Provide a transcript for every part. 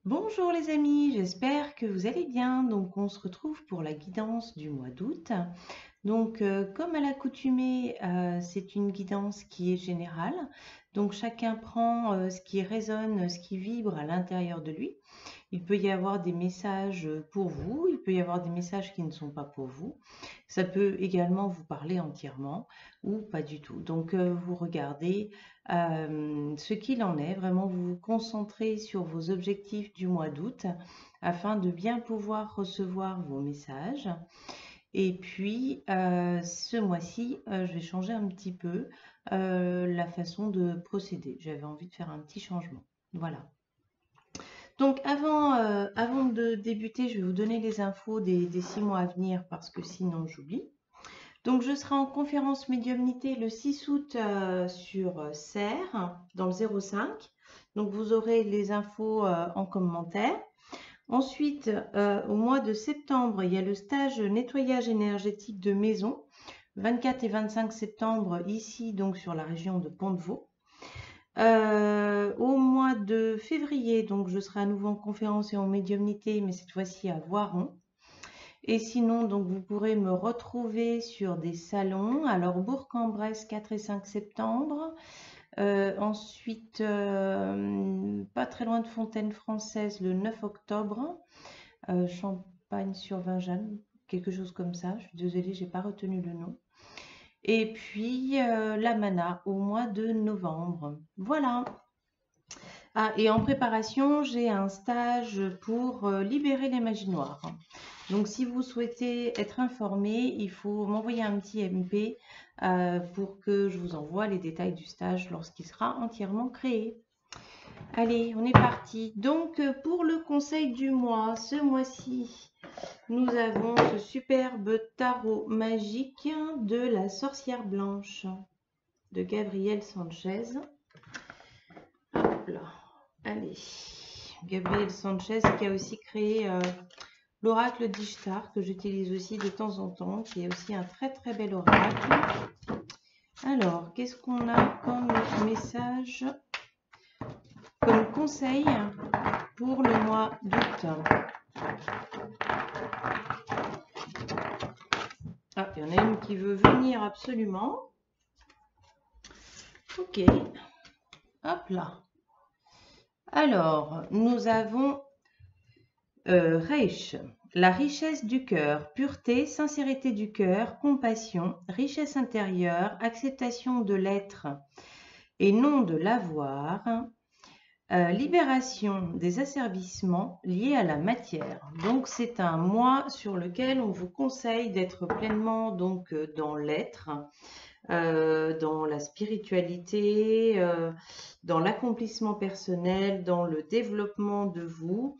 Bonjour les amis, j'espère que vous allez bien. Donc on se retrouve pour la guidance du mois d'août. Donc comme à l'accoutumée, c'est une guidance qui est générale. Donc chacun prend ce qui résonne, ce qui vibre à l'intérieur de lui. Il peut y avoir des messages pour vous, il peut y avoir des messages qui ne sont pas pour vous. Ça peut également vous parler entièrement ou pas du tout. Donc vous regardez ce qu'il en est, vraiment vous vous concentrez sur vos objectifs du mois d'août afin de bien pouvoir recevoir vos messages. Et puis ce mois-ci, je vais changer un petit peu la façon de procéder. J'avais envie de faire un petit changement. Voilà. Donc avant de débuter, je vais vous donner les infos des 6 mois à venir parce que sinon j'oublie. Donc je serai en conférence médiumnité le 6 août sur Serres dans le 05. Donc vous aurez les infos en commentaire. Ensuite, au mois de septembre, il y a le stage nettoyage énergétique de maison, 24 et 25 septembre, ici donc sur la région de Pont-de-Vaux. Au mois de février, donc je serai à nouveau en conférence et en médiumnité, mais cette fois-ci à Voiron. Et sinon, donc vous pourrez me retrouver sur des salons. Alors Bourg-en-Bresse, 4 et 5 septembre. Ensuite, pas très loin de Fontaine-Française, le 9 octobre. Champagne-sur-Vingeanne, quelque chose comme ça. Je suis désolée, j'ai pas retenu le nom. Et puis la Mana au mois de novembre. Voilà. Ah, et en préparation, j'ai un stage pour libérer les magies noires. Donc, si vous souhaitez être informé, il faut m'envoyer un petit MP pour que je vous envoie les détails du stage lorsqu'il sera entièrement créé. Allez, on est parti. Donc, pour le conseil du mois, ce mois-ci, nous avons ce superbe tarot magique de la sorcière blanche de Gabriel Sanchez. Hop là. Allez. Gabriel Sanchez qui a aussi créé l'oracle d'Ishtar que j'utilise aussi de temps en temps, qui est aussi un très très bel oracle. Alors, qu'est-ce qu'on a comme message, comme conseil pour le mois d'août? Ah, il y en a une qui veut venir absolument. Ok. Hop là. Alors, nous avons Reich, la richesse du cœur, pureté, sincérité du cœur, compassion, richesse intérieure, acceptation de l'être et non de l'avoir, libération des asservissements liés à la matière. Donc c'est un mois sur lequel on vous conseille d'être pleinement donc dans l'être, dans la spiritualité, dans l'accomplissement personnel, dans le développement de vous.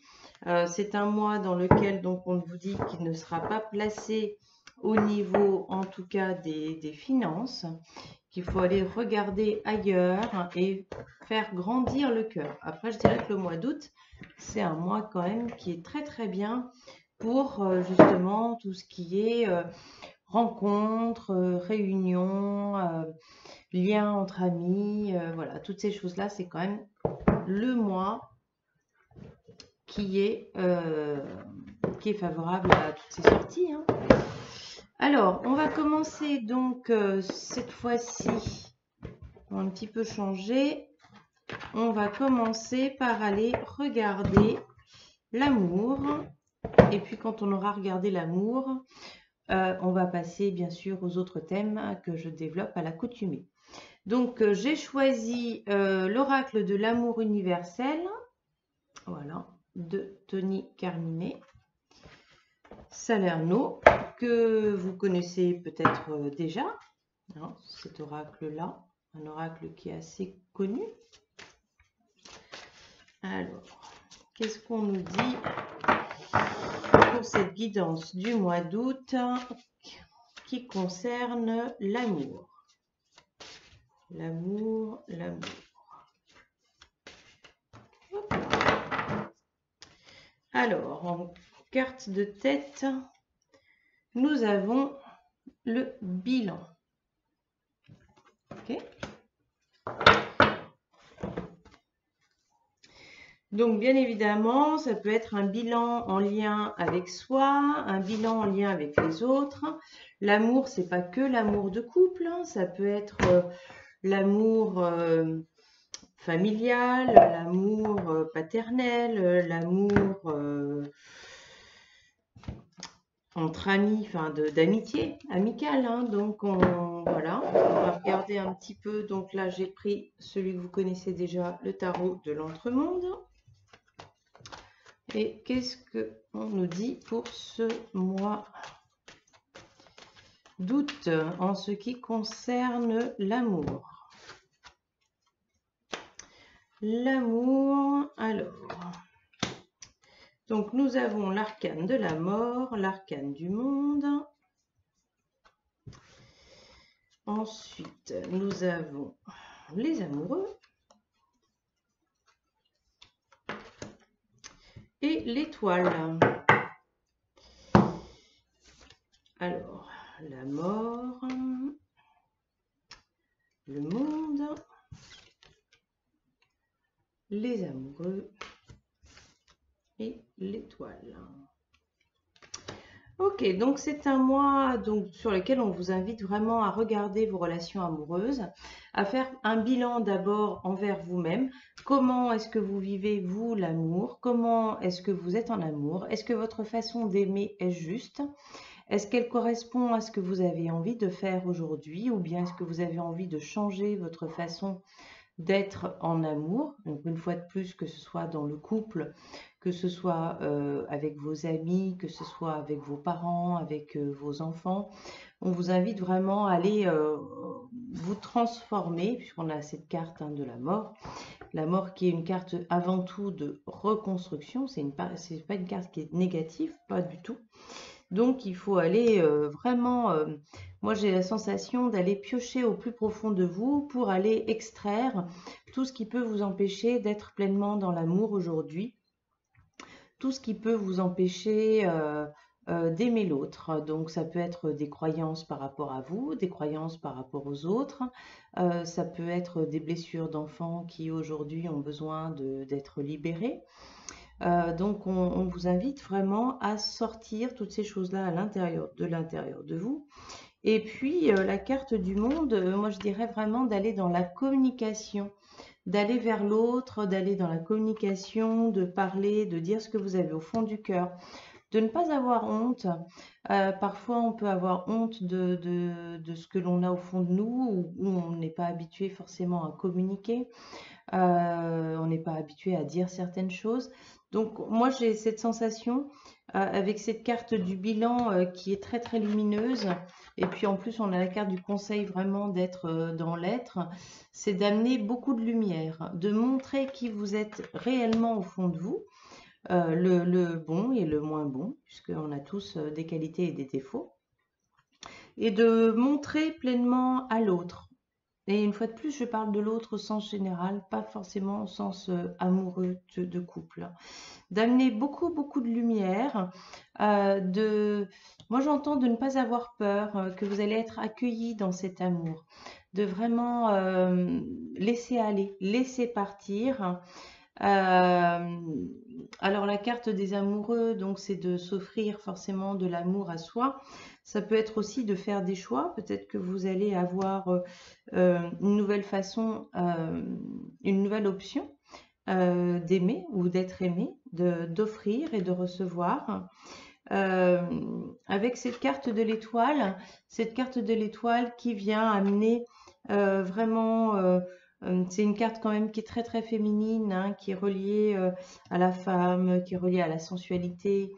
C'est un mois dans lequel donc on vous dit qu'il ne sera pas placé au niveau en tout cas des finances, qu'il faut aller regarder ailleurs et faire grandir le cœur. Après, je dirais que le mois d'août, c'est un mois quand même qui est très très bien pour justement tout ce qui est rencontres, réunions, liens entre amis, voilà, toutes ces choses-là, c'est quand même le mois qui est favorable à toutes ces sorties, hein. Alors, on va commencer donc cette fois-ci, on va un petit peu changer. On va commencer par aller regarder l'amour. Et puis quand on aura regardé l'amour, on va passer bien sûr aux autres thèmes que je développe à l'accoutumée. Donc j'ai choisi l'oracle de l'amour universel, voilà, de Tony Carmine Salerno, que vous connaissez peut-être déjà, hein, cet oracle-là, un oracle qui est assez connu. Alors, qu'est-ce qu'on nous dit pour cette guidance du mois d'août qui concerne l'amour? L'amour, l'amour. Alors, en carte de tête, nous avons le bilan. Ok. Donc, bien évidemment, ça peut être un bilan en lien avec soi, un bilan en lien avec les autres. L'amour, c'est pas que l'amour de couple, hein, ça peut être l'amour familial, l'amour paternel, l'amour entre amis, enfin d'amitié, amicale. Hein. Donc, voilà, on va regarder un petit peu. Donc là, j'ai pris celui que vous connaissez déjà, le tarot de l'entremonde. Et qu'est-ce qu'on nous dit pour ce mois d'août en ce qui concerne l'amour? L'amour, alors. Donc nous avons l'arcane de la mort, l'arcane du monde. Ensuite, nous avons les amoureux. Et l'étoile. Alors, la mort, le monde, les amoureux et l'étoile. Ok, donc c'est un mois sur lequel on vous invite vraiment à regarder vos relations amoureuses, à faire un bilan d'abord envers vous-même. Comment est-ce que vous vivez, vous, l'amour? Comment est-ce que vous êtes en amour? Est-ce que votre façon d'aimer est juste? Est-ce qu'elle correspond à ce que vous avez envie de faire aujourd'hui? Ou bien est-ce que vous avez envie de changer votre façon d'être en amour? Donc une fois de plus, que ce soit dans le couple, que ce soit avec vos amis, que ce soit avec vos parents, avec vos enfants. On vous invite vraiment à aller vous transformer, puisqu'on a cette carte de la mort. La mort qui est une carte avant tout de reconstruction. C'est pas une carte qui est négative, pas du tout. Donc il faut aller vraiment, moi j'ai la sensation d'aller piocher au plus profond de vous pour aller extraire tout ce qui peut vous empêcher d'être pleinement dans l'amour aujourd'hui, tout ce qui peut vous empêcher d'aimer l'autre. Donc ça peut être des croyances par rapport à vous, des croyances par rapport aux autres, ça peut être des blessures d'enfants qui aujourd'hui ont besoin d'être libérées. Donc on vous invite vraiment à sortir toutes ces choses-là à l'intérieur de vous. Et puis la carte du monde, moi je dirais vraiment d'aller dans la communication, d'aller vers l'autre, d'aller dans la communication, de parler, de dire ce que vous avez au fond du cœur, de ne pas avoir honte. Parfois on peut avoir honte de ce que l'on a au fond de nous, ou on n'est pas habitué forcément à communiquer. On n'est pas habitué à dire certaines choses. Donc moi j'ai cette sensation avec cette carte du bilan qui est très très lumineuse, et puis en plus on a la carte du conseil vraiment d'être dans l'être, c'est d'amener beaucoup de lumière, de montrer qui vous êtes réellement au fond de vous, le bon et le moins bon, puisqu'on a tous des qualités et des défauts, et de montrer pleinement à l'autre. Et une fois de plus, je parle de l'autre au sens général, pas forcément au sens amoureux de couple. D'amener beaucoup, beaucoup de lumière. Moi, j'entends de ne pas avoir peur, que vous allez être accueillis dans cet amour. De vraiment laisser aller, laisser partir. Alors la carte des amoureux, donc c'est de s'offrir forcément de l'amour à soi. Ça peut être aussi de faire des choix. Peut-être que vous allez avoir une nouvelle façon, une nouvelle option d'aimer ou d'être aimé, d'offrir et de recevoir. Avec cette carte de l'étoile qui vient amener vraiment, c'est une carte quand même qui est très très féminine, hein, qui est reliée à la femme, qui est reliée à la sensualité,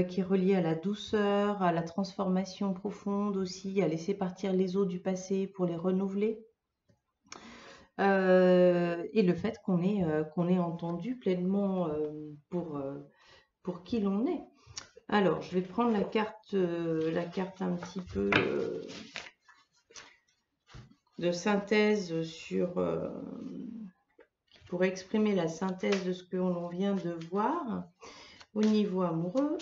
qui est reliée à la douceur, à la transformation profonde aussi, à laisser partir les eaux du passé pour les renouveler. Et le fait qu'on ait entendu pleinement pour qui l'on est. Alors, je vais prendre la carte un petit peu de synthèse pour exprimer la synthèse de ce que l'on vient de voir au niveau amoureux.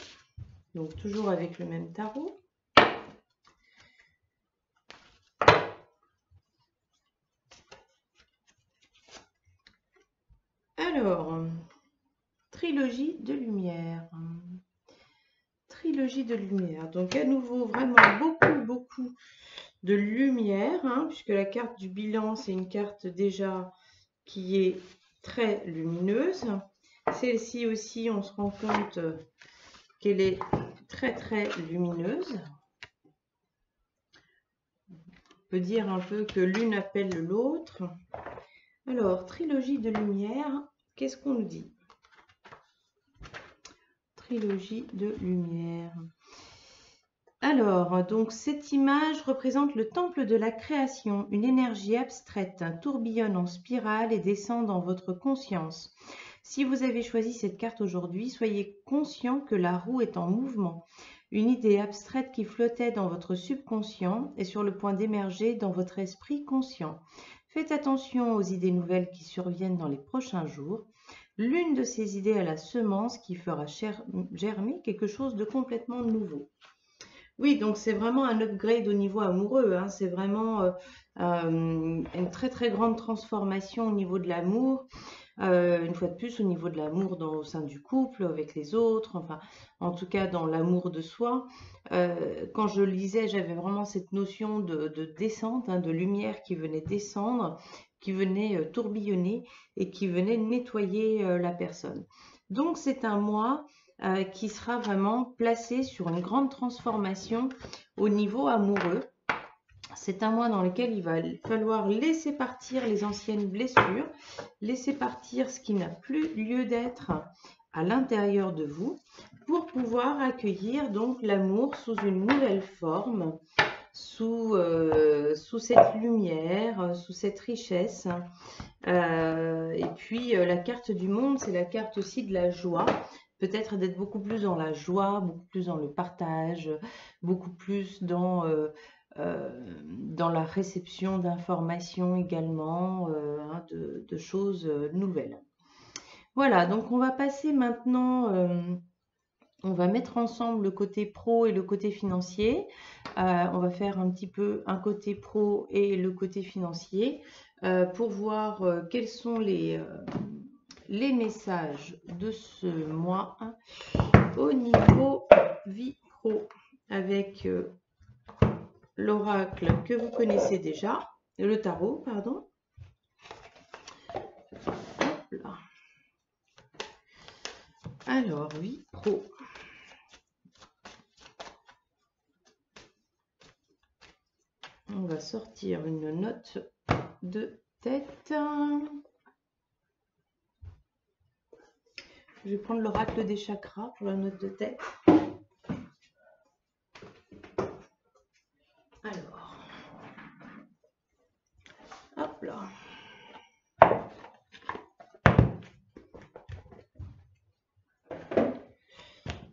Donc, toujours avec le même tarot. Alors, Trilogie de lumière. Trilogie de lumière. Donc à nouveau, vraiment beaucoup de lumière, hein, puisque la carte du bilan, c'est une carte déjà qui est très lumineuse. Celle-ci aussi, on se rend compte qu'elle est très lumineuse. On peut dire un peu que l'une appelle l'autre. Alors, trilogie de lumière, qu'est-ce qu'on nous dit? Trilogie de lumière. Alors, donc cette image représente le temple de la création. Une énergie abstraite tourbillonne en spirale et descend dans votre conscience. Si vous avez choisi cette carte aujourd'hui, soyez conscient que la roue est en mouvement. Une idée abstraite qui flottait dans votre subconscient est sur le point d'émerger dans votre esprit conscient. Faites attention aux idées nouvelles qui surviennent dans les prochains jours. L'une de ces idées est la semence qui fera germer quelque chose de complètement nouveau. Oui, donc c'est vraiment un upgrade au niveau amoureux, hein. C'est vraiment une très grande transformation au niveau de l'amour. Une fois de plus, au niveau de l'amour au sein du couple, avec les autres, enfin, en tout cas dans l'amour de soi. Quand je lisais, j'avais vraiment cette notion de descente, hein, de lumière qui venait descendre, qui venait tourbillonner et qui venait nettoyer la personne. Donc c'est un mois qui sera vraiment placé sur une grande transformation au niveau amoureux. C'est un mois dans lequel il va falloir laisser partir les anciennes blessures, laisser partir ce qui n'a plus lieu d'être à l'intérieur de vous pour pouvoir accueillir donc l'amour sous une nouvelle forme, sous cette lumière, sous cette richesse. Et puis la carte du monde, c'est la carte aussi de la joie. Peut-être d'être beaucoup plus dans la joie, beaucoup plus dans le partage, beaucoup plus dans la réception d'informations également, hein, de choses nouvelles. Voilà, donc on va passer maintenant, on va mettre ensemble le côté pro et le côté financier. On va faire un petit peu un côté pro et le côté financier pour voir quels sont les messages de ce mois au niveau vie pro avec l'oracle que vous connaissez déjà, le tarot, pardon. Hop là. Alors, vie pro. On va sortir une note de tête. Je vais prendre l'oracle des chakras pour la note de tête. Alors, hop là.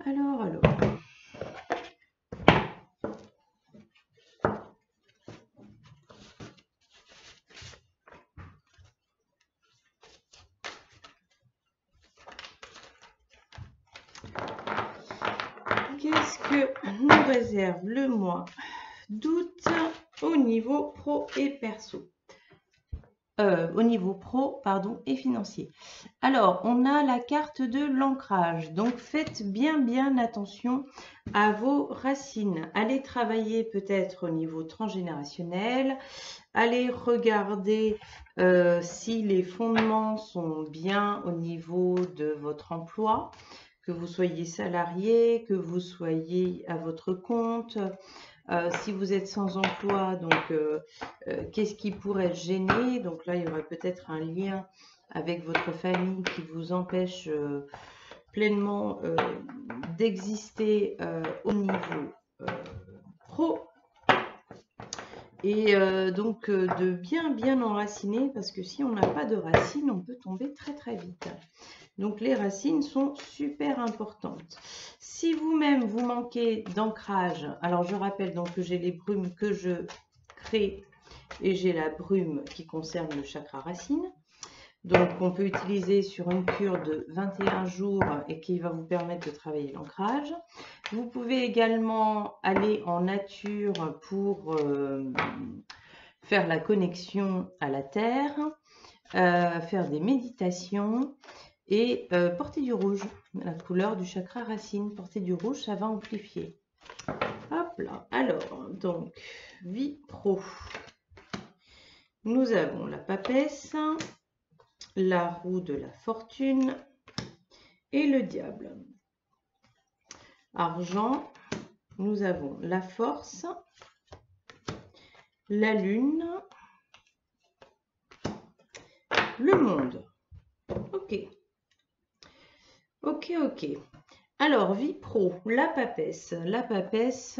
Alors. Qu'est-ce que nous réserve le mois d'août au niveau pro et perso? Au niveau pro, pardon, et financier. Alors, on a la carte de l'ancrage. Donc, faites bien attention à vos racines. Allez travailler peut-être au niveau transgénérationnel. Allez regarder si les fondements sont bien au niveau de votre emploi, que vous soyez salarié, que vous soyez à votre compte. Si vous êtes sans emploi, donc qu'est-ce qui pourrait gêner? Donc là, il y aurait peut-être un lien avec votre famille qui vous empêche pleinement d'exister au niveau pro. Et donc de bien enraciner, parce que si on n'a pas de racines, on peut tomber très vite. Donc les racines sont super importantes. Si vous-même vous manquez d'ancrage, alors je rappelle donc que j'ai les brumes que je crée et j'ai la brume qui concerne le chakra racine. Donc on peut utiliser sur une cure de 21 jours et qui va vous permettre de travailler l'ancrage. Vous pouvez également aller en nature pour faire la connexion à la terre, faire des méditations. Et portez du rouge, la couleur du chakra racine. Portez du rouge, ça va amplifier. Hop là. Alors, donc, vie pro. Nous avons la papesse, la roue de la fortune et le diable. Argent, nous avons la force, la lune, le monde. Ok. Ok, ok. Alors, vie pro, la papesse. La papesse,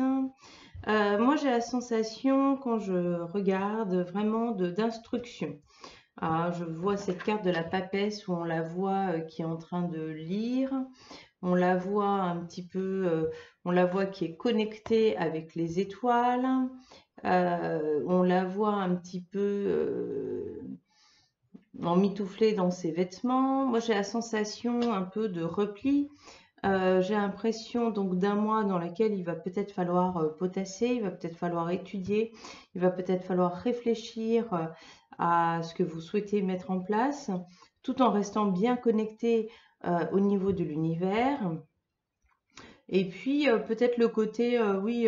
moi j'ai la sensation quand je regarde vraiment d'instruction. Je vois cette carte de la papesse où on la voit qui est en train de lire. On la voit un petit peu, on la voit qui est connectée avec les étoiles. On la voit un petit peu emmitouflée dans ses vêtements. Moi, j'ai la sensation un peu de repli. J'ai l'impression donc d'un mois dans lequel il va peut-être falloir potasser, il va peut-être falloir étudier, il va peut-être falloir réfléchir à ce que vous souhaitez mettre en place, tout en restant bien connecté au niveau de l'univers. Et puis peut-être le côté, oui,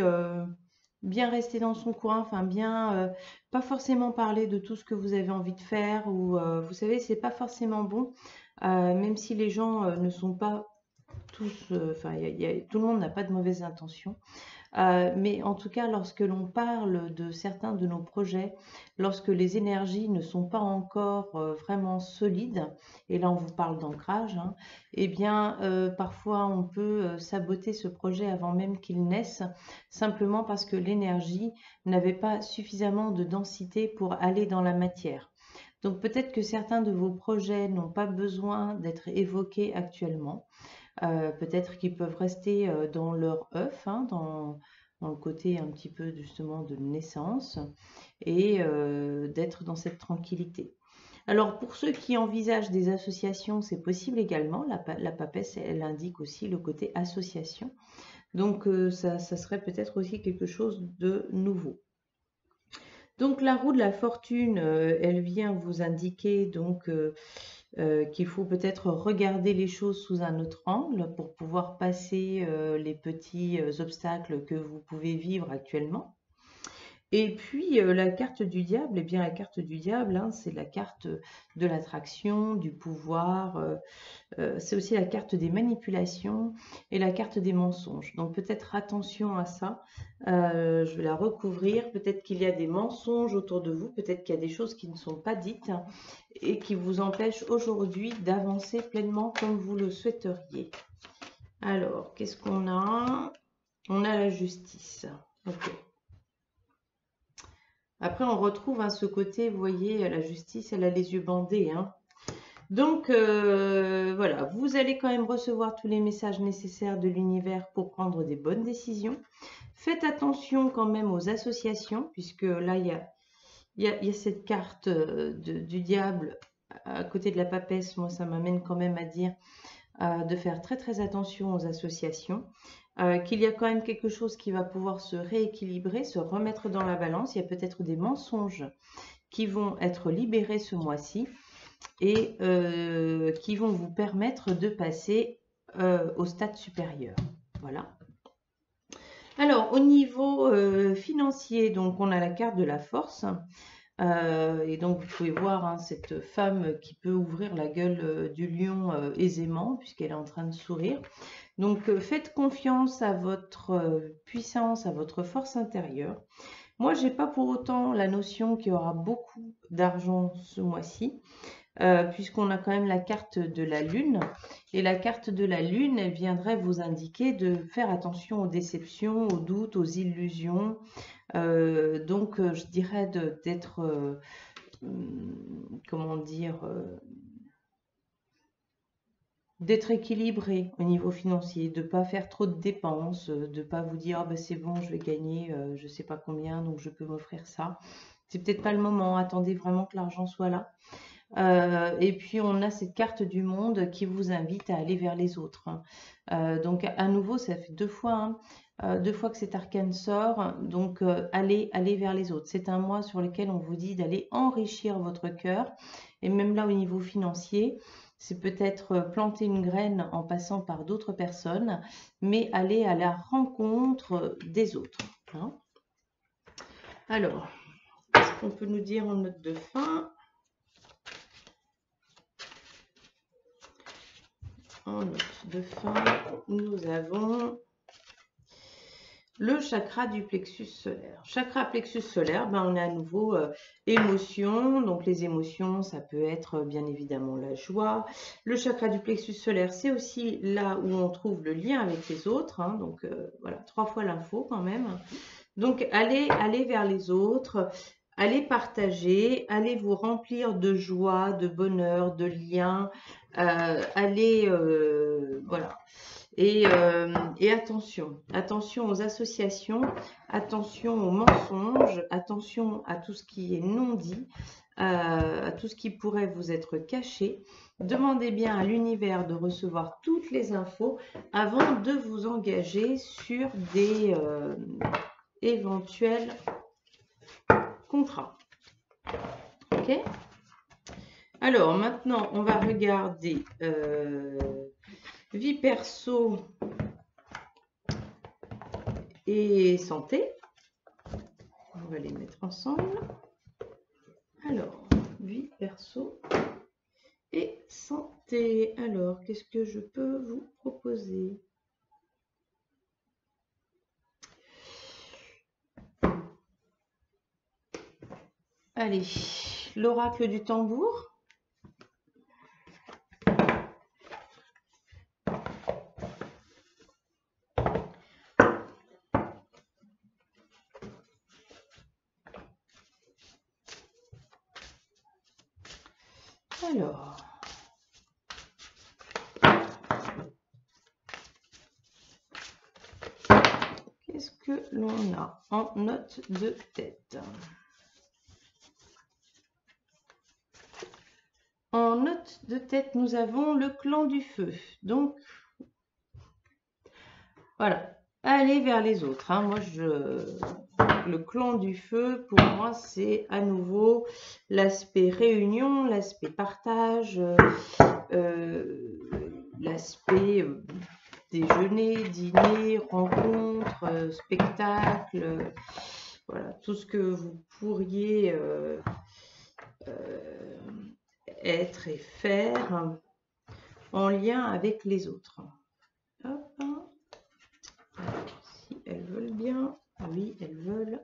bien rester dans son coin, enfin bien, pas forcément parler de tout ce que vous avez envie de faire, ou vous savez, c'est pas forcément bon, même si les gens ne sont pas tous, enfin, tout le monde n'a pas de mauvaises intentions. Mais en tout cas, lorsque l'on parle de certains de nos projets, lorsque les énergies ne sont pas encore vraiment solides, et là on vous parle d'ancrage, hein, eh bien parfois on peut saboter ce projet avant même qu'il naisse, simplement parce que l'énergie n'avait pas suffisamment de densité pour aller dans la matière. Donc peut-être que certains de vos projets n'ont pas besoin d'être évoqués actuellement. Peut-être qu'ils peuvent rester dans leur œuf, hein, dans le côté un petit peu justement de naissance, et d'être dans cette tranquillité. Alors pour ceux qui envisagent des associations, c'est possible également. La papesse, elle indique aussi le côté association. Donc ça serait peut-être aussi quelque chose de nouveau. Donc la roue de la fortune, elle vient vous indiquer donc qu'il faut peut-être regarder les choses sous un autre angle pour pouvoir passer les petits obstacles que vous pouvez vivre actuellement. Et puis la carte du diable, eh bien la carte du diable, hein, c'est la carte de l'attraction, du pouvoir, c'est aussi la carte des manipulations et la carte des mensonges. Donc peut-être attention à ça. Je vais la recouvrir. Peut-être qu'il y a des mensonges autour de vous. Peut-être qu'il y a des choses qui ne sont pas dites et qui vous empêchent aujourd'hui d'avancer pleinement comme vous le souhaiteriez. Alors, qu'est-ce qu'on a? On a la justice. Ok. Après, on retrouve hein, ce côté, vous voyez, la justice, elle a les yeux bandés, hein. Donc, voilà, vous allez quand même recevoir tous les messages nécessaires de l'univers pour prendre des bonnes décisions. Faites attention quand même aux associations, puisque là, il y a cette carte du diable à côté de la papesse. Moi, ça m'amène quand même à dire de faire très très attention aux associations. Qu'il y a quand même quelque chose qui va pouvoir se rééquilibrer, se remettre dans la balance. Il y a peut-être des mensonges qui vont être libérés ce mois-ci et qui vont vous permettre de passer au stade supérieur. Voilà. Alors, au niveau financier, donc on a la carte de la force. Et donc, vous pouvez voir hein, cette femme qui peut ouvrir la gueule du lion aisément, puisqu'elle est en train de sourire. Donc, faites confiance à votre puissance, à votre force intérieure. Moi, je n'ai pas pour autant la notion qu'il y aura beaucoup d'argent ce mois-ci, puisqu'on a quand même la carte de la lune. Et la carte de la lune, elle viendrait vous indiquer de faire attention aux déceptions, aux doutes, aux illusions. Donc, je dirais d'être, comment dire, d'être équilibré au niveau financier, de ne pas faire trop de dépenses, de ne pas vous dire ah ben c'est bon, je vais gagner je ne sais pas combien, donc je peux m'offrir ça. C'est peut-être pas le moment, attendez vraiment que l'argent soit là. Et puis on a cette carte du monde qui vous invite à aller vers les autres. Donc à nouveau, ça fait deux fois que cet arcane sort. Donc allez vers les autres. C'est un mois sur lequel on vous dit d'aller enrichir votre cœur. Et même là au niveau financier, c'est peut-être planter une graine en passant par d'autres personnes, mais aller à la rencontre des autres. Hein. Alors, qu'est-ce qu'on peut nous dire en note de fin? En note de fin, nous avons le chakra du plexus solaire. Chakra plexus solaire, ben on a à nouveau émotions. Donc les émotions, ça peut être bien évidemment la joie. Le chakra du plexus solaire, c'est aussi là où on trouve le lien avec les autres. Hein, donc voilà, 3 fois l'info quand même. Donc allez vers les autres, allez partager, allez vous remplir de joie, de bonheur, de liens. Allez, voilà. Et attention aux associations, attention aux mensonges, attention à tout ce qui est non dit, à tout ce qui pourrait vous être caché. Demandez bien à l'univers de recevoir toutes les infos avant de vous engager sur des éventuels contrats. Ok ? Alors maintenant, on va regarder vie perso et santé. On va les mettre ensemble. Alors, vie perso et santé. Alors, qu'est-ce que je peux vous proposer? Allez, l'oracle du tambour. Alors, qu'est-ce que l'on a en note de tête? En note de tête, nous avons le clan du feu. Donc, voilà, allez vers les autres. Hein. Moi, le clan du feu, pour moi, c'est à nouveau l'aspect réunion, l'aspect partage, l'aspect déjeuner, dîner, rencontre, spectacle, voilà, tout ce que vous pourriez être et faire en lien avec les autres. Hop. Si elles veulent bien, oui, elles veulent.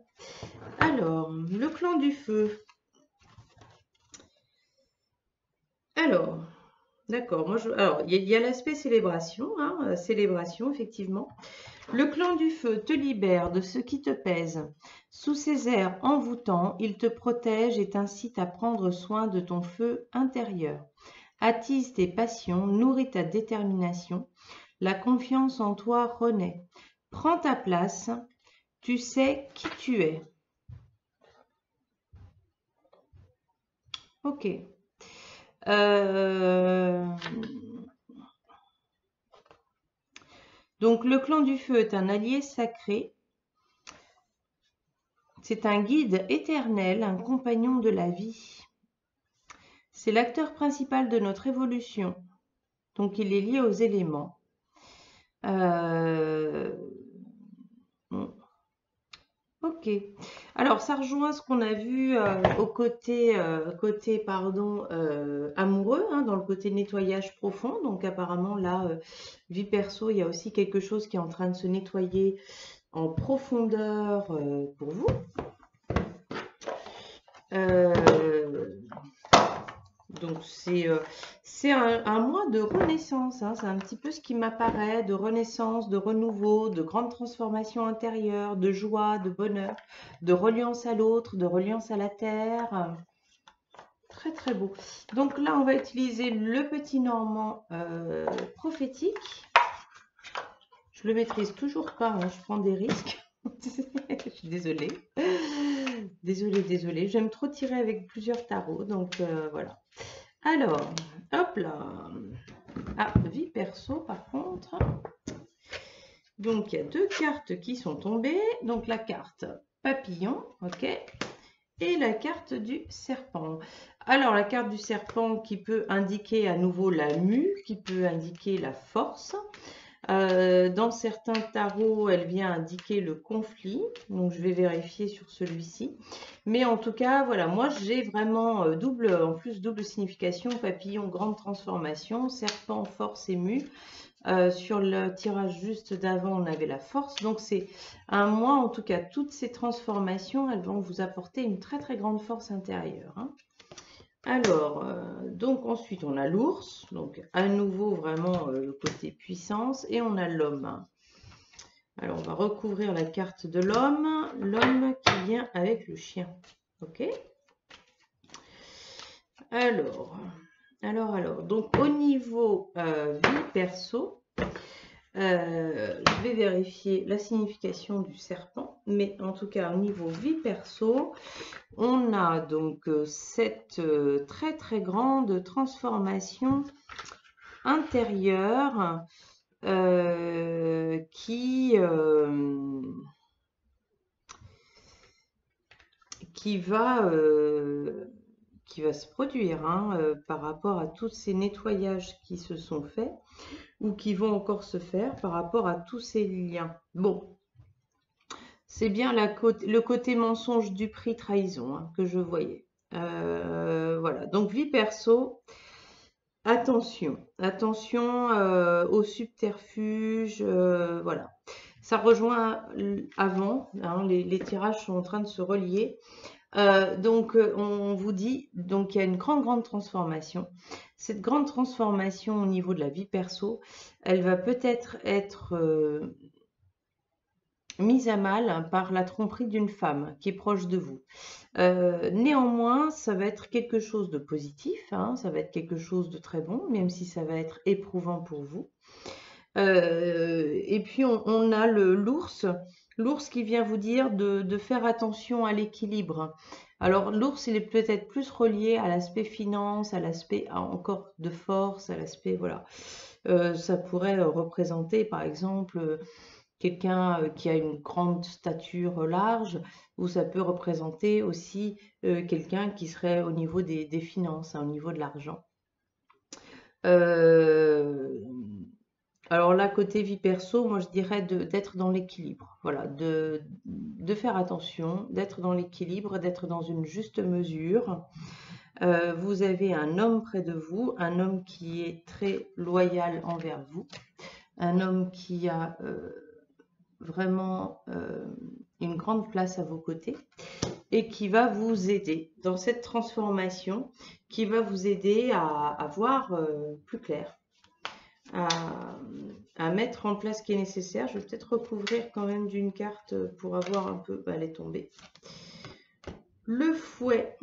Alors, le clan du feu. Alors, d'accord, alors, il y a l'aspect célébration, hein, célébration, effectivement. Le clan du feu te libère de ce qui te pèse. Sous ses airs envoûtants, il te protège et t'incite à prendre soin de ton feu intérieur. Attise tes passions, nourris ta détermination. La confiance en toi renaît. Prends ta place, tu sais qui tu es. Ok. Donc le clan du feu est un allié sacré. C'est un guide éternel, un compagnon de la vie. C'est l'acteur principal de notre évolution. Donc il est lié aux éléments. Ok. Alors ça rejoint ce qu'on a vu au côté, amoureux, hein, dans le côté nettoyage profond. Donc apparemment là, vie perso, il y a aussi quelque chose qui est en train de se nettoyer en profondeur pour vous. Donc c'est un mois de renaissance, hein. C'est un petit peu ce qui m'apparaît, de renaissance, de renouveau, de grande transformation intérieure, de joie, de bonheur, de reliance à l'autre, de reliance à la terre. Très très beau. Donc là on va utiliser le petit normand prophétique. Je le maîtrise toujours pas, hein, je prends des risques. Je suis désolée. Désolée. J'aime trop tirer avec plusieurs tarots, donc voilà. Alors, hop là. Ah, vie perso par contre. Donc, il y a 2 cartes qui sont tombées. Donc, la carte papillon, ok. Et la carte du serpent. Alors, la carte du serpent qui peut indiquer à nouveau la mue, qui peut indiquer la force. Dans certains tarots, elle vient indiquer le conflit. Donc, je vais vérifier sur celui-ci. Mais en tout cas, voilà, moi, j'ai vraiment en plus, double signification, papillon, grande transformation, serpent, force et mue. Sur le tirage juste d'avant, on avait la force. Donc, c'est un mois, en tout cas, toutes ces transformations, elles vont vous apporter une très, très grande force intérieure. Hein. Alors, donc ensuite, on a l'ours. Donc, à nouveau, vraiment le côté puissance. Et on a l'homme. Alors, on va recouvrir la carte de l'homme. L'homme qui vient avec le chien. OK? Alors. Donc, au niveau vie perso, je vais vérifier la signification du serpent, mais en tout cas au niveau vie perso, on a donc cette très très grande transformation intérieure qui va se produire hein, par rapport à tous ces nettoyages qui se sont faits ou qui vont encore se faire par rapport à tous ces liens. Bon, c'est bien le côté mensonge du prix trahison hein, que je voyais. Voilà, donc vie perso, attention aux subterfuges, voilà. Ça rejoint avant, hein, les tirages sont en train de se relier. Donc, on vous dit, donc il y a une grande transformation. Cette grande transformation au niveau de la vie perso, elle va peut-être être mise à mal par la tromperie d'une femme qui est proche de vous. Néanmoins, ça va être quelque chose de positif, hein, ça va être quelque chose de très bon, même si ça va être éprouvant pour vous. Et puis, on a l'ours qui vient vous dire de faire attention à l'équilibre. Alors, l'ours, il est peut-être plus relié à l'aspect finance, à l'aspect encore de force, à l'aspect, voilà. Ça pourrait représenter, par exemple, quelqu'un qui a une grande stature large, ou ça peut représenter aussi quelqu'un qui serait au niveau des finances, hein, au niveau de l'argent. Alors là, côté vie perso, moi je dirais d'être dans l'équilibre. Voilà, de faire attention, d'être dans l'équilibre, d'être dans une juste mesure. Vous avez un homme près de vous, un homme qui est très loyal envers vous, un homme qui a vraiment une grande place à vos côtés et qui va vous aider dans cette transformation, qui va vous aider à voir plus clair. À mettre en place ce qui est nécessaire. Je vais peut-être recouvrir quand même d'une carte pour avoir un peu... elle est tombée. Le fouet.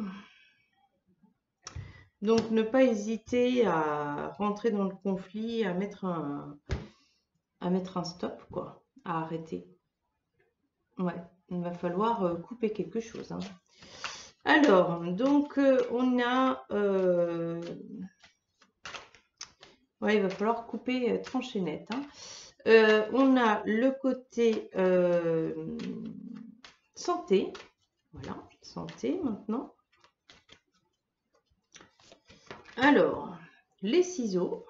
Donc, ne pas hésiter à rentrer dans le conflit, à mettre un stop, quoi, à arrêter. Ouais, il va falloir couper quelque chose. Hein. Alors, donc, on a... ouais, il va falloir couper, trancher net. Hein. On a le côté santé. Voilà, santé maintenant. Alors, les ciseaux,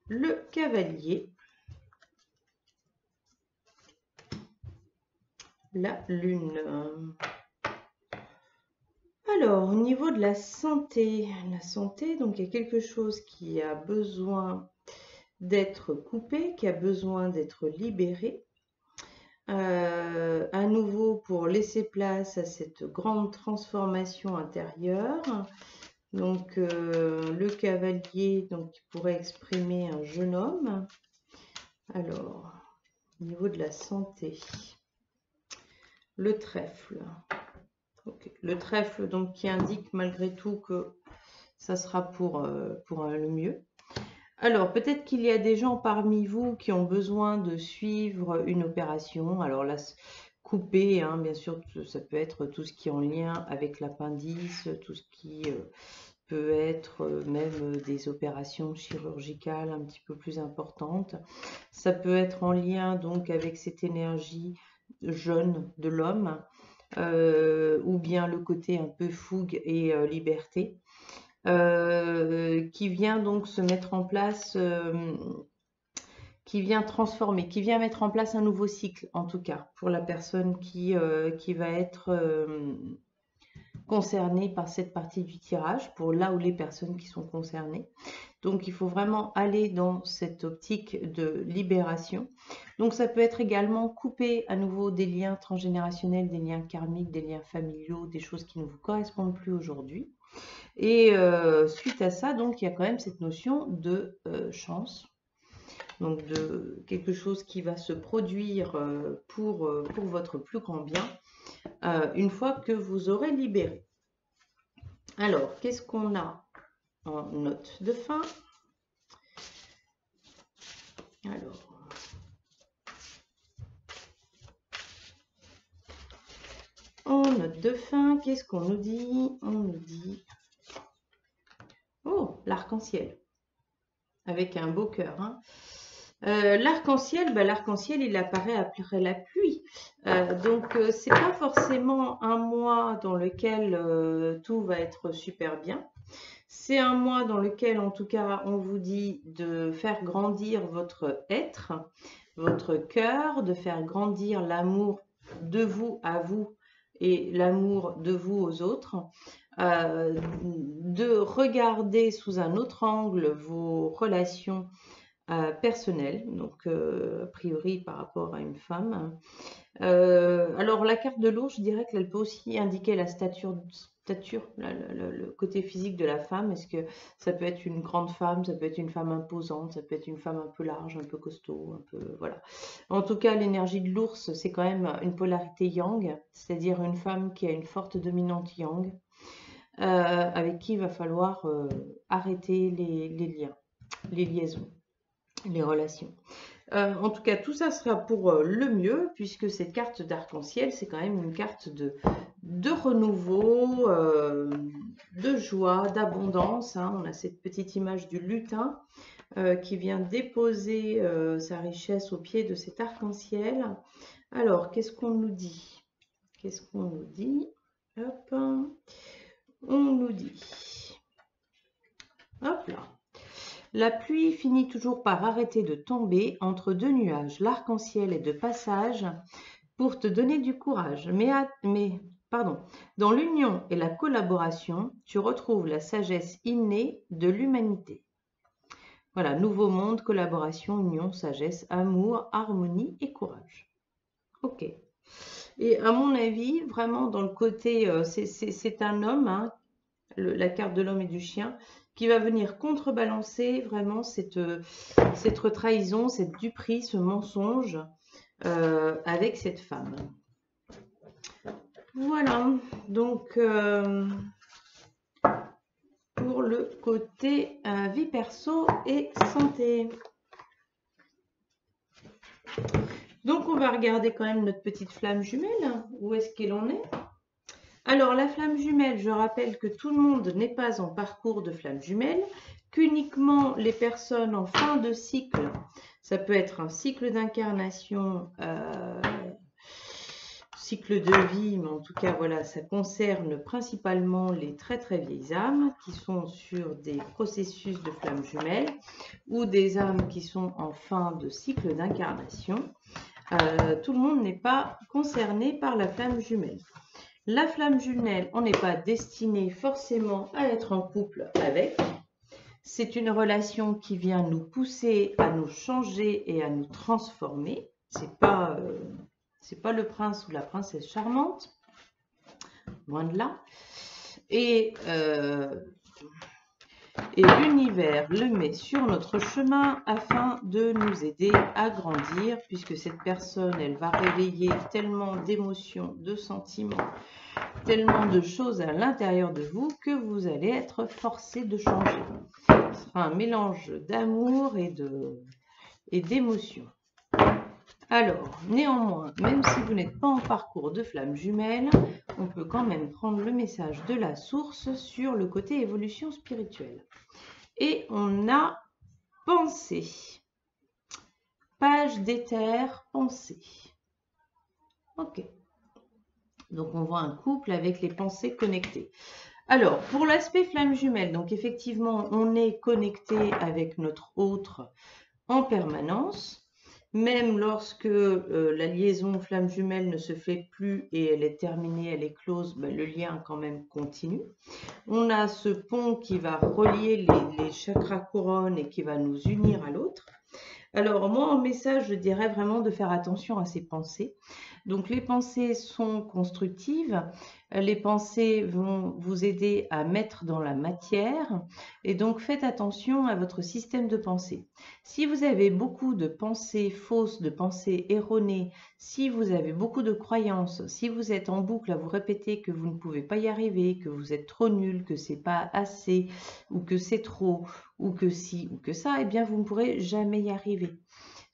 le cavalier, la lune. Alors, au niveau de la santé, donc il y a quelque chose qui a besoin d'être coupé, qui a besoin d'être libéré. À nouveau pour laisser place à cette grande transformation intérieure. Donc le cavalier donc, qui pourrait exprimer un jeune homme. Alors, au niveau de la santé, le trèfle. Okay. Le trèfle donc qui indique malgré tout que ça sera pour le mieux. Alors, peut-être qu'il y a des gens parmi vous qui ont besoin de suivre une opération. Alors là, couper, hein, bien sûr, ça peut être tout ce qui est en lien avec l'appendice, tout ce qui peut être même des opérations chirurgicales un petit peu plus importantes. Ça peut être en lien donc avec cette énergie jeune de l'homme. ou bien le côté un peu fougue et liberté, qui vient donc se mettre en place, qui vient transformer, qui vient mettre en place un nouveau cycle, en tout cas, pour la personne qui va être concernée par cette partie du tirage, pour là où les personnes qui sont concernées. Donc, il faut vraiment aller dans cette optique de libération. Donc, ça peut être également couper à nouveau des liens transgénérationnels, des liens karmiques, des liens familiaux, des choses qui ne vous correspondent plus aujourd'hui. Et suite à ça, donc, il y a quand même cette notion de chance. Donc, de quelque chose qui va se produire pour votre plus grand bien une fois que vous aurez libéré. Alors, qu'est-ce qu'on a en note de fin? Alors, en note de fin, qu'est-ce qu'on nous dit? On nous dit, oh, l'arc-en-ciel, avec un beau cœur. Hein. L'arc-en-ciel, l'arc-en-ciel, il apparaît après la pluie. Donc, c'est pas forcément un mois dans lequel tout va être super bien. C'est un mois dans lequel, en tout cas, on vous dit de faire grandir votre être, votre cœur, de faire grandir l'amour de vous à vous et l'amour de vous aux autres, de regarder sous un autre angle vos relations personnelles, donc a priori par rapport à une femme. Alors la carte de l'ours, je dirais qu'elle peut aussi indiquer la stature, le côté physique de la femme. Est-ce que ça peut être une grande femme, ça peut être une femme imposante, ça peut être une femme un peu large, un peu costaud, un peu voilà. En tout cas, l'énergie de l'ours, c'est quand même une polarité yang, c'est-à-dire une femme qui a une forte dominante yang, avec qui il va falloir arrêter les liens, les liaisons, les relations. En tout cas, tout ça sera pour le mieux, puisque cette carte d'arc-en-ciel, c'est quand même une carte de renouveau, de joie, d'abondance. Hein. On a cette petite image du lutin qui vient déposer sa richesse au pied de cet arc-en-ciel. Alors, qu'est-ce qu'on nous dit? Qu'est-ce qu'on nous dit? Hop, on nous dit. Hop là. La pluie finit toujours par arrêter de tomber entre deux nuages. L'arc-en-ciel est de passage pour te donner du courage. Dans l'union et la collaboration, tu retrouves la sagesse innée de l'humanité. Voilà, nouveau monde, collaboration, union, sagesse, amour, harmonie et courage. Ok. Et à mon avis, vraiment dans le côté, c'est un homme, hein, la carte de l'homme et du chien, qui va venir contrebalancer vraiment cette trahison, cette duperie, ce mensonge avec cette femme. Voilà, donc pour le côté vie perso et santé. Donc on va regarder quand même notre petite flamme jumelle, où est-ce qu'elle en est? Alors la flamme jumelle, je rappelle que tout le monde n'est pas en parcours de flamme jumelle, qu'uniquement les personnes en fin de cycle, ça peut être un cycle d'incarnation, cycle de vie, mais en tout cas voilà, ça concerne principalement les très très vieilles âmes qui sont sur des processus de flamme jumelle ou des âmes qui sont en fin de cycle d'incarnation. Tout le monde n'est pas concerné par la flamme jumelle. La flamme jumelle, on n'est pas destiné forcément à être en couple avec. C'est une relation qui vient nous pousser à nous changer et à nous transformer. C'est pas le prince ou la princesse charmante, loin de là. Et l'univers le met sur notre chemin afin de nous aider à grandir, puisque cette personne, elle va réveiller tellement d'émotions, de sentiments, tellement de choses à l'intérieur de vous que vous allez être forcé de changer. Ce sera un mélange d'amour et d'émotions. Alors, néanmoins, même si vous n'êtes pas en parcours de flamme jumelle, on peut quand même prendre le message de la source sur le côté évolution spirituelle. Et on a pensée. Page d'éther, pensée. Ok. Donc, on voit un couple avec les pensées connectées. Alors, pour l'aspect flamme jumelle, donc effectivement, on est connecté avec notre autre en permanence. Même lorsque la liaison flamme jumelle ne se fait plus et elle est terminée, elle est close, ben, le lien quand même continue. On a ce pont qui va relier les chakras couronnes et qui va nous unir à l'autre. Alors moi, en message, je dirais vraiment de faire attention à ces pensées. Donc les pensées sont constructives, les pensées vont vous aider à mettre dans la matière et donc faites attention à votre système de pensée. Si vous avez beaucoup de pensées fausses, de pensées erronées, si vous avez beaucoup de croyances, si vous êtes en boucle à vous répéter que vous ne pouvez pas y arriver, que vous êtes trop nul, que c'est pas assez ou que c'est trop ou que si ou que ça, eh bien vous ne pourrez jamais y arriver.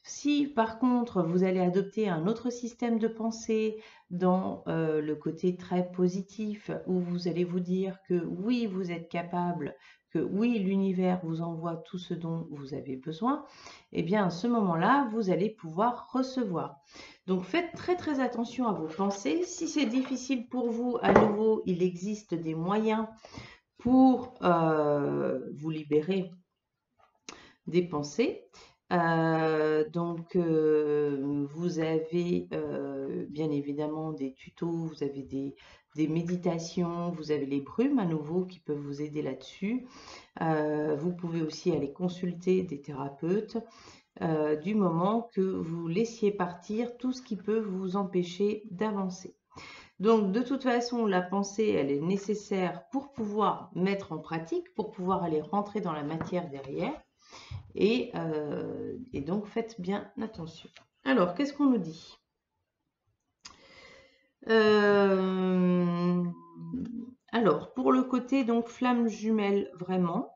Si par contre vous allez adopter un autre système de pensée dans le côté très positif où vous allez vous dire que oui vous êtes capable, que oui l'univers vous envoie tout ce dont vous avez besoin, eh bien à ce moment-là vous allez pouvoir recevoir. Donc faites très très attention à vos pensées. Si c'est difficile pour vous, à nouveau il existe des moyens pour vous libérer des pensées. Vous avez bien évidemment des tutos, vous avez des méditations, vous avez les brumes à nouveau qui peuvent vous aider là-dessus. Vous pouvez aussi aller consulter des thérapeutes du moment que vous laissiez partir tout ce qui peut vous empêcher d'avancer. Donc, de toute façon, la pensée, elle est nécessaire pour pouvoir mettre en pratique, pour pouvoir aller rentrer dans la matière derrière. Et donc, faites bien attention. Alors, qu'est-ce qu'on nous dit? Alors, pour le côté donc flamme jumelle, vraiment,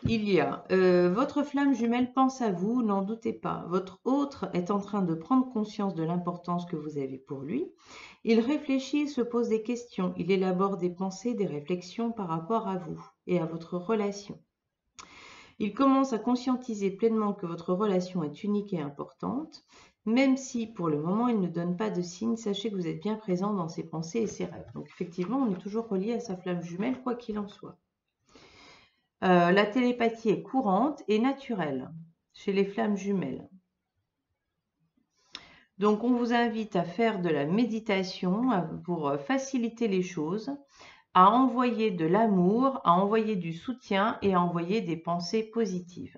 il y a votre flamme jumelle pense à vous, n'en doutez pas. Votre autre est en train de prendre conscience de l'importance que vous avez pour lui. Il réfléchit, il se pose des questions, il élabore des pensées, des réflexions par rapport à vous et à votre relation. Il commence à conscientiser pleinement que votre relation est unique et importante. Même si pour le moment il ne donne pas de signe, sachez que vous êtes bien présent dans ses pensées et ses rêves. Donc effectivement, on est toujours relié à sa flamme jumelle, quoi qu'il en soit. La télépathie est courante et naturelle chez les flammes jumelles. Donc on vous invite à faire de la méditation pour faciliter les choses, à envoyer de l'amour, à envoyer du soutien et à envoyer des pensées positives.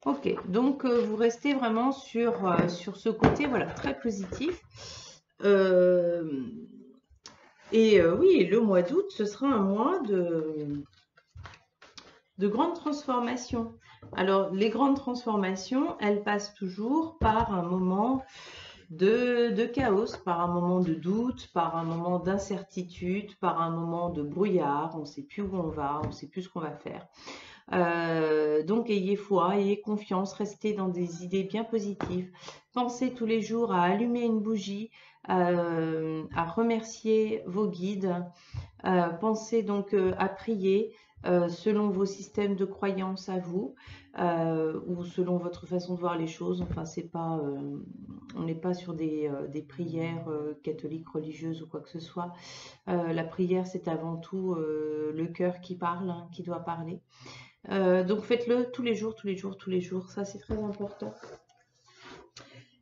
Ok, donc vous restez vraiment sur ce côté voilà, très positif. Oui, le mois d'août, ce sera un mois de grandes transformations. Alors, les grandes transformations, elles passent toujours par un moment de chaos, par un moment de doute, par un moment d'incertitude, par un moment de brouillard. On ne sait plus où on va, on ne sait plus ce qu'on va faire. Donc ayez foi, ayez confiance, restez dans des idées bien positives. Pensez tous les jours à allumer une bougie, à remercier vos guides. Pensez donc à prier selon vos systèmes de croyance à vous ou selon votre façon de voir les choses. Enfin, c'est pas, on n'est pas sur des prières catholiques, religieuses ou quoi que ce soit. La prière, c'est avant tout le cœur qui parle, hein, qui doit parler. Donc faites-le tous les jours, tous les jours, tous les jours. Ça, c'est très important.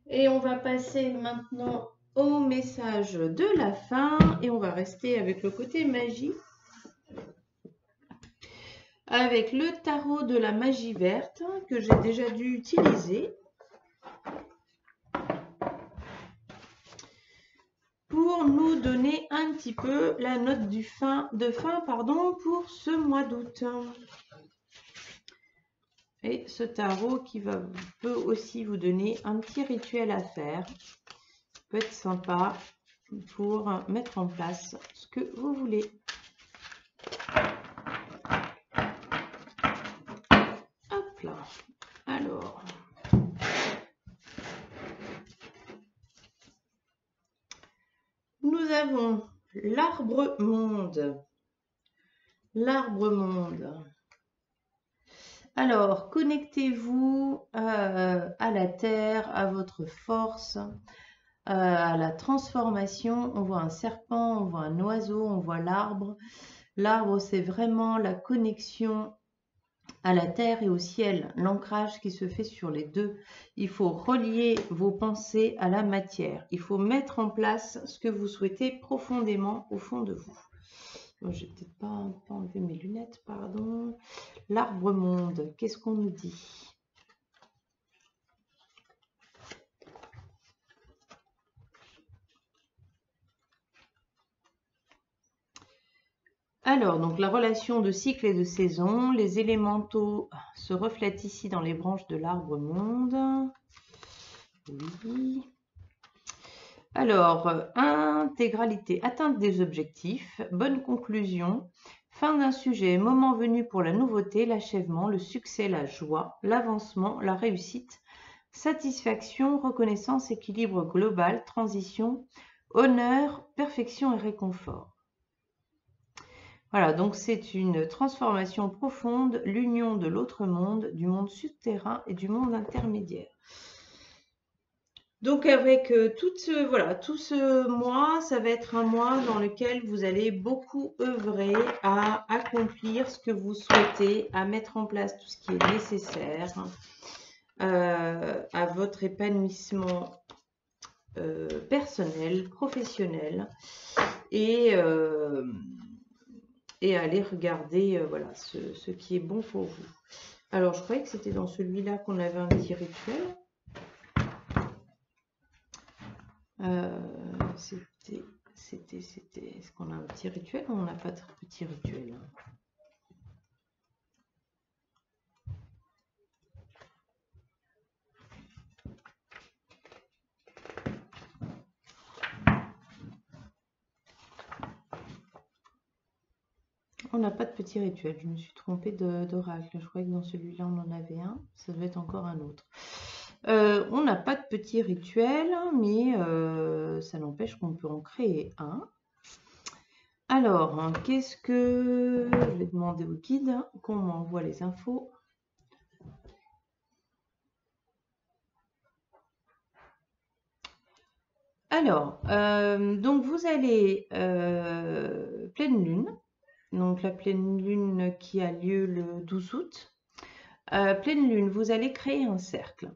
Et on va passer maintenant au message de la fin. Et on va rester avec le côté magie. Avec le tarot de la magie verte que j'ai déjà dû utiliser. Pour nous donner un petit peu la note de fin pour ce mois d'août. Et ce tarot qui peut aussi vous donner un petit rituel à faire. Peut être sympa pour mettre en place ce que vous voulez. Hop là. Alors. Nous avons l'arbre monde. L'arbre monde. Alors, connectez-vous à la terre, à votre force, à la transformation. On voit un serpent, on voit un oiseau, on voit l'arbre. L'arbre, c'est vraiment la connexion à la terre et au ciel, l'ancrage qui se fait sur les deux. Il faut relier vos pensées à la matière. Il faut mettre en place ce que vous souhaitez profondément au fond de vous. Je vais peut-être pas enlever mes lunettes, pardon. L'arbre monde, qu'est-ce qu'on nous dit? Alors, donc la relation de cycle et de saison, les élémentaux se reflètent ici dans les branches de l'arbre monde. Oui. Alors, intégralité, atteinte des objectifs, bonne conclusion, fin d'un sujet, moment venu pour la nouveauté, l'achèvement, le succès, la joie, l'avancement, la réussite, satisfaction, reconnaissance, équilibre global, transition, honneur, perfection et réconfort. Voilà, donc c'est une transformation profonde, l'union de l'autre monde, du monde souterrain et du monde intermédiaire. Donc avec tout ce mois, ça va être un mois dans lequel vous allez beaucoup œuvrer à accomplir ce que vous souhaitez, à mettre en place tout ce qui est nécessaire à votre épanouissement personnel, professionnel et aller regarder voilà, ce qui est bon pour vous. Alors, je croyais que c'était dans celui-là qu'on avait un petit rituel. Est-ce qu'on a un petit rituel ou on n'a pas de petit rituel? On n'a pas de petit rituel. Je me suis trompée d'oracle. Je croyais que dans celui-là, on en avait un. Ça devait être encore un autre. On n'a pas de petit rituel, mais ça n'empêche qu'on peut en créer un. Alors, qu'est-ce que... Je vais demander au guide qu'on m'envoie les infos. Alors, donc vous allez pleine lune. Donc la pleine lune qui a lieu le 12 août. Pleine lune, vous allez créer un cercle.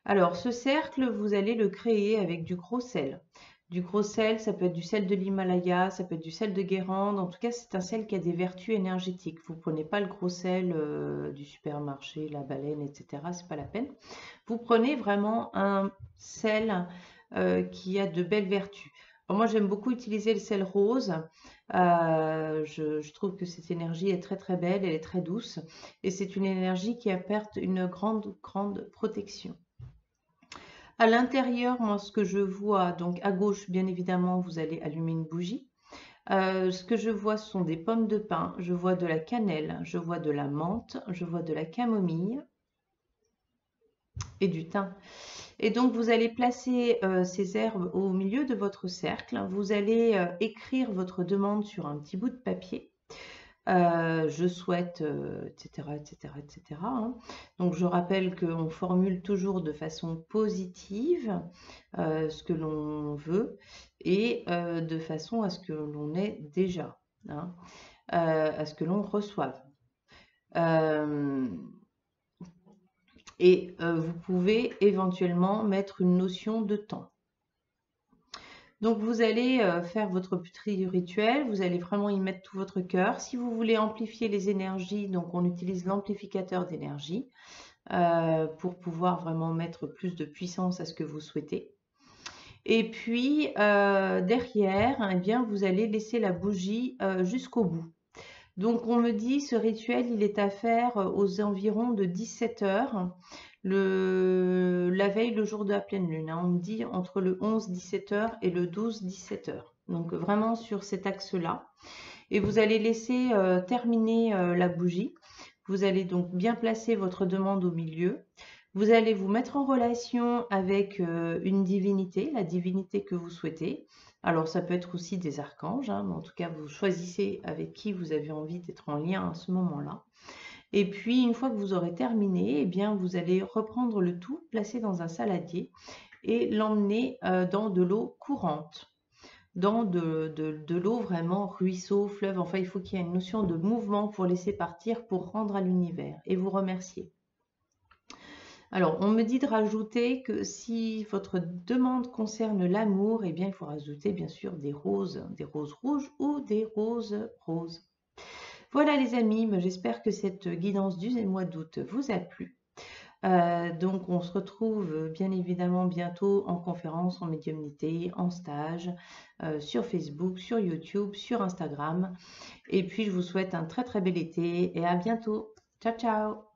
Alors ce cercle, vous allez le créer avec du gros sel. Du gros sel, ça peut être du sel de l'Himalaya, ça peut être du sel de Guérande. En tout cas, c'est un sel qui a des vertus énergétiques. Vous ne prenez pas le gros sel du supermarché, la baleine, etc. C'est pas la peine. Vous prenez vraiment un sel qui a de belles vertus. Alors moi, j'aime beaucoup utiliser le sel rose. Je trouve que cette énergie est très très belle, elle est très douce. Et c'est une énergie qui apporte une grande protection. À l'intérieur, moi, ce que je vois, donc à gauche, bien évidemment, vous allez allumer une bougie. Ce que je vois, ce sont des pommes de pin, je vois de la cannelle, je vois de la menthe, je vois de la camomille et du thym. Et donc, vous allez placer ces herbes au milieu de votre cercle. Vous allez écrire votre demande sur un petit bout de papier. Je souhaite, etc., etc., etc. Donc, je rappelle qu'on formule toujours de façon positive ce que l'on veut et de façon à ce que l'on ait déjà, hein, à ce que l'on reçoive. Et vous pouvez éventuellement mettre une notion de temps. Donc vous allez faire votre petit rituel, vous allez vraiment y mettre tout votre cœur. Si vous voulez amplifier les énergies, donc on utilise l'amplificateur d'énergie pour pouvoir vraiment mettre plus de puissance à ce que vous souhaitez. Et puis derrière, eh bien, vous allez laisser la bougie jusqu'au bout. Donc on me dit ce rituel, il est à faire aux environs de 17 heures. La veille, le jour de la pleine lune. On me dit entre le 11-17 heures et le 12-17 heures. Donc vraiment sur cet axe-là. Et vous allez laisser terminer la bougie. Vous allez donc bien placer votre demande au milieu. Vous allez vous mettre en relation avec une divinité, la divinité que vous souhaitez. Alors ça peut être aussi des archanges, mais en tout cas vous choisissez avec qui vous avez envie d'être en lien à ce moment-là. Et puis, une fois que vous aurez terminé, eh bien, vous allez reprendre le tout, placer dans un saladier et l'emmener dans de l'eau courante, dans de l'eau vraiment ruisseau, fleuve. Enfin, il faut qu'il y ait une notion de mouvement pour laisser partir, pour rendre à l'univers et vous remercier. Alors, on me dit de rajouter que si votre demande concerne l'amour, eh bien, il faut rajouter bien sûr des roses rouges ou des roses roses. Voilà les amis, j'espère que cette guidance du mois d'août vous a plu. Donc on se retrouve bien évidemment bientôt en conférence, en médiumnité, en stage, sur Facebook, sur YouTube, sur Instagram. Et puis je vous souhaite un très très bel été et à bientôt. Ciao ciao!